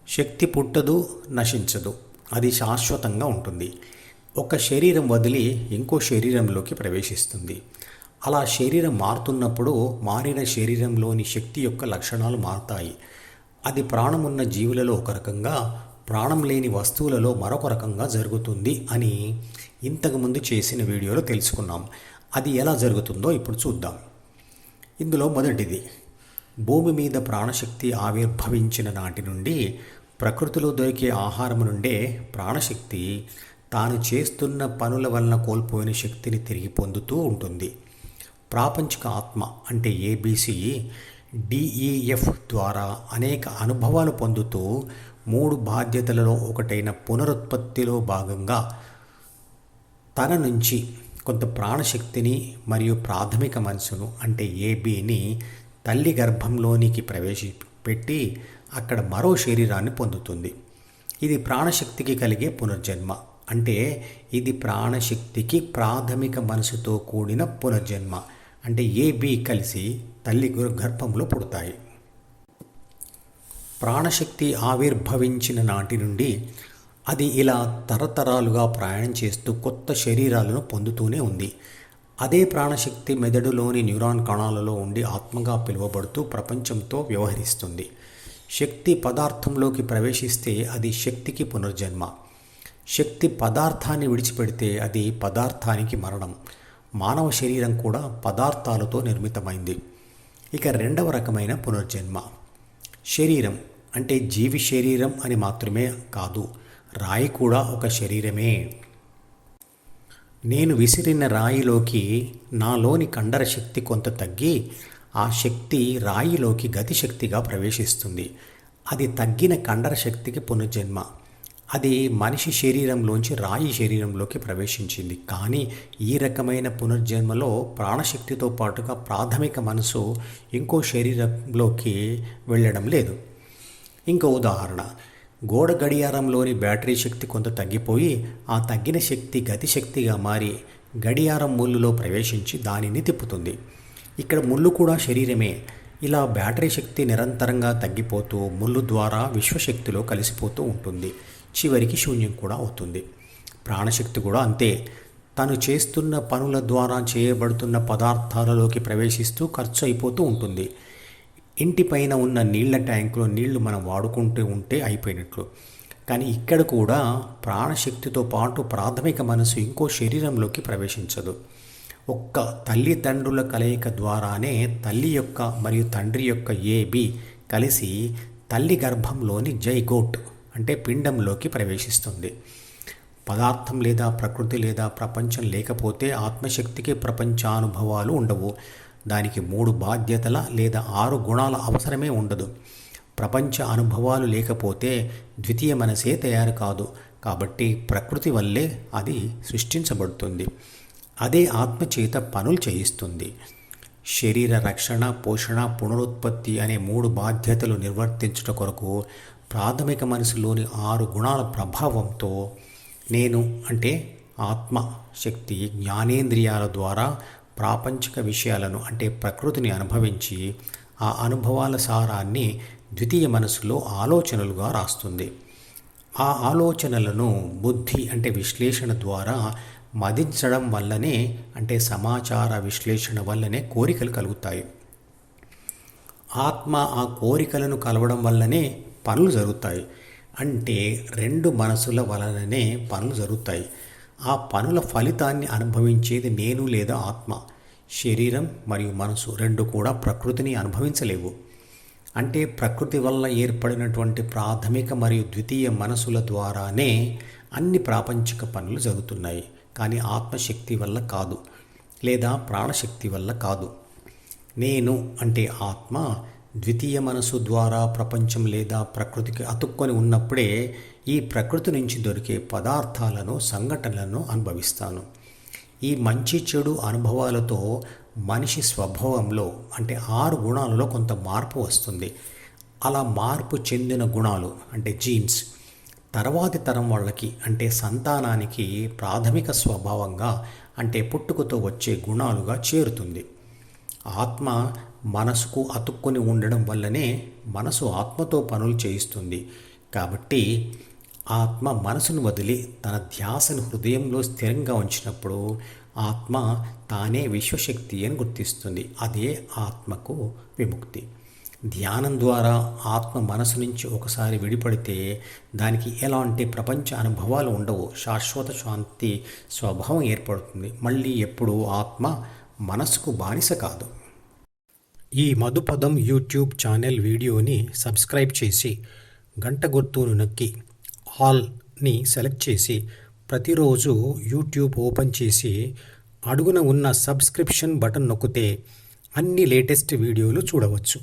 శక్తి పుట్టదు, నశించదు. అది శాశ్వతంగా ఉంటుంది. ఒక శరీరం వదిలి ఇంకో శరీరంలోకి ప్రవేశిస్తుంది. అలా శరీరం మారుతున్నప్పుడు మారిన శరీరంలోని శక్తి యొక్క లక్షణాలు మారుతాయి. అది ప్రాణమున్న జీవులలో ఒక రకంగా, ప్రాణం లేని వస్తువులలో మరొక రకంగా జరుగుతుంది అని ఇంతకుముందు చేసిన వీడియోలో తెలుసుకున్నాం. అది ఎలా జరుగుతుందో ఇప్పుడు చూద్దాం. ఇందులో మొదటిది, భూమి మీద ప్రాణశక్తి ఆవిర్భవించిన నాటి నుండి ప్రకృతిలో దొరికే ఆహారం నుండే ప్రాణశక్తి తాను చేస్తున్న పనుల వలన కోల్పోయిన శక్తిని తిరిగి పొందుతూ ఉంటుంది. ప్రాపంచిక ఆత్మ అంటే ఏబీసీ డిఈఎఫ్ ద్వారా అనేక అనుభవాలు పొందుతూ 3 బాధ్యతలలో ఒకటైన పునరుత్పత్తిలో భాగంగా తన నుంచి కొంత ప్రాణశక్తిని మరియు ప్రాథమిక మనసును అంటే ఏబీని తల్లి గర్భంలోనికి ప్రవేశపెట్టి అక్కడ మరో శరీరాన్ని పొందుతుంది. ఇది ప్రాణశక్తికి కలిగే పునర్జన్మ. అంటే ఇది ప్రాణశక్తికి ప్రాథమిక మనసుతో కూడిన పునర్జన్మ. అంటే ఏబి కలిసి తల్లి గర్భంలో పుడతాయి. ప్రాణశక్తి ఆవిర్భవించిన నాటి నుండి అది ఇలా తరతరాలుగా ప్రయాణం చేస్తూ కొత్త శరీరాలను పొందుతూనే ఉంది. అదే ప్రాణశక్తి మెదడులోని న్యూరాన్ కణాలలో ఉండి ఆత్మగా పిలువబడుతూ ప్రపంచంతో వ్యవహరిస్తుంది. శక్తి పదార్థంలోకి ప్రవేశిస్తే అది శక్తికి పునర్జన్మ. శక్తి పదార్థాన్ని విడిచిపెడితే అది పదార్థానికి మరణం. మానవ శరీరం కూడా పదార్థాలతో నిర్మితమైంది. ఇక రెండవ రకమైన పునర్జన్మ. శరీరం అంటే జీవి శరీరం అని మాత్రమే కాదు, రాయి కూడా ఒక శరీరమే. నేను విసిరిన రాయిలోకి నాలోని కండర శక్తి కొంత తగ్గి ఆ శక్తి రాయిలోకి గతిశక్తిగా ప్రవేశిస్తుంది. అది తగ్గిన కండర శక్తికి పునర్జన్మ. అది మనిషి శరీరంలోంచి రాయి శరీరంలోకి ప్రవేశించింది. కానీ ఈ రకమైన పునర్జన్మలో ప్రాణశక్తితో పాటుగా ప్రాథమిక మనసు ఇంకో శరీరంలోకి వెళ్ళడం లేదు. ఇంకో ఉదాహరణ, గోడ గడియారంలోని బ్యాటరీ శక్తి కొంత తగ్గిపోయి ఆ తగ్గిన శక్తి గతిశక్తిగా మారి గడియారం ముళ్ళులో ప్రవేశించి దానిని తిప్పుతుంది. ఇక్కడ ముళ్ళు కూడా శరీరమే. ఇలా బ్యాటరీ శక్తి నిరంతరంగా తగ్గిపోతూ ముళ్ళు ద్వారా విశ్వశక్తిలో కలిసిపోతూ ఉంటుంది. చివరికి శూన్యం కూడా అవుతుంది. ప్రాణశక్తి కూడా అంతే. తను చేస్తున్న పనుల ద్వారా చేయబడుతున్న పదార్థాలలోకి ప్రవేశిస్తూ ఖర్చు అయిపోతూ ఉంటుంది. ఇంటిపైన ఉన్న నీళ్ల ట్యాంకులో నీళ్లు మనం వాడుకుంటూ ఉంటే అయిపోయినట్లు. కానీ ఇక్కడ కూడా ప్రాణశక్తితో పాటు ప్రాథమిక మనసు ఇంకో శరీరంలోకి ప్రవేశించదు. ఒక్క తల్లిదండ్రుల కలయిక ద్వారానే తల్లి యొక్క మరియు తండ్రి యొక్క ఏబి కలిసి తల్లి గర్భంలోని జైగోట్ అంటే పిండంలోకి ప్రవేశిస్తుంది. పదార్థం లేదా ప్రకృతి లేదా ప్రపంచం లేకపోతే ఆత్మశక్తికి ప్రపంచానుభవాలు ఉండవు. దానికి 3 బాధ్యతల లేదా 6 గుణాల అవసరమే ఉండదు. ప్రపంచ అనుభవాలు లేకపోతే ద్వితీయ మనసే తయారు కాదు. కాబట్టి ప్రకృతి వల్లే అది సృష్టించబడుతుంది. అదే ఆత్మ చేత పనులు చేయిస్తుంది. శరీర రక్షణ, పోషణ, పునరుత్పత్తి అనే 3 బాధ్యతలు నిర్వర్తించుట కొరకు ప్రాథమిక మనసులోని 6 గుణాల ప్రభావంతో నేను అంటే ఆత్మ శక్తి జ్ఞానేంద్రియాల ద్వారా ప్రాపంచిక విషయాలను అంటే ప్రకృతిని అనుభవించి ఆ అనుభవాల సారాన్ని ద్వితీయ మనసులో ఆలోచనలుగా రాస్తుంది. ఆ ఆలోచనలను బుద్ధి అంటే విశ్లేషణ ద్వారా మదించడం వల్లనే అంటే సమాచార విశ్లేషణ వల్లనే కోరికలు కలుగుతాయి. ఆత్మ ఆ కోరికలను కలవడం వల్లనే పనులు జరుగుతాయి. అంటే 2 మనసుల వలననే పనులు జరుగుతాయి. ఆ పనుల ఫలితాన్ని అనుభవించేది నేను లేదా ఆత్మ. శరీరం మరియు మనసు 2 కూడా ప్రకృతిని అనుభవించలేవు. అంటే ప్రకృతి వల్ల ఏర్పడినటువంటి ప్రాథమిక మరియు ద్వితీయ మనసుల ద్వారానే అన్ని ప్రాపంచిక పనులు జరుగుతున్నాయి. కానీ ఆత్మశక్తి వల్ల కాదు, లేదా ప్రాణశక్తి వల్ల కాదు. నేను అంటే ఆత్మ ద్వితీయ మనసు ద్వారా ప్రపంచం లేదా ప్రకృతికి అతుక్కొని ఉన్నప్పుడే ఈ ప్రకృతి నుంచి దొరికే పదార్థాలను, సంఘటనలను అనుభవిస్తాను. ఈ మంచి చెడు అనుభవాలతో మనిషి స్వభావంలో అంటే 6 గుణాలలో కొంత మార్పు వస్తుంది. అలా మార్పు చెందిన గుణాలు అంటే జీన్స్ తర్వాతి తరం వాళ్ళకి అంటే సంతానానికి ప్రాథమిక స్వభావంగా అంటే పుట్టుకతో వచ్చే గుణాలుగా చేరుతుంది. ఆత్మ మనసుకు అతుక్కొని ఉండడం వల్లనే మనసు ఆత్మతో పనులు చేయిస్తుంది. కాబట్టి ఆత్మ మనసును వదిలి తన ధ్యాసను హృదయంలో స్థిరంగా ఉంచినప్పుడు ఆత్మ తానే విశ్వశక్తి అని గుర్తిస్తుంది. అదే ఆత్మకు విముక్తి. ధ్యానం ద్వారా ఆత్మ మనసు నుంచి ఒకసారి విడిపడితే దానికి ఎలాంటి ప్రపంచ అనుభవాలు ఉండవు. శాశ్వత శాంతి స్వభావం ఏర్పడుతుంది. మళ్ళీ ఎప్పుడూ ఆత్మ మనసుకు బానిస కాదు. ఈ మధుపదం యూట్యూబ్ ఛానల్ వీడియోని సబ్స్క్రైబ్ చేసి గంట గుర్తును నొక్కి ఆల్ని సెలెక్ట్ చేసి ప్రతిరోజు యూట్యూబ్ ఓపెన్ చేసి అడుగున ఉన్న సబ్స్క్రిప్షన్ బటన్ నొక్కితే అన్ని లేటెస్ట్ వీడియోలు చూడవచ్చు.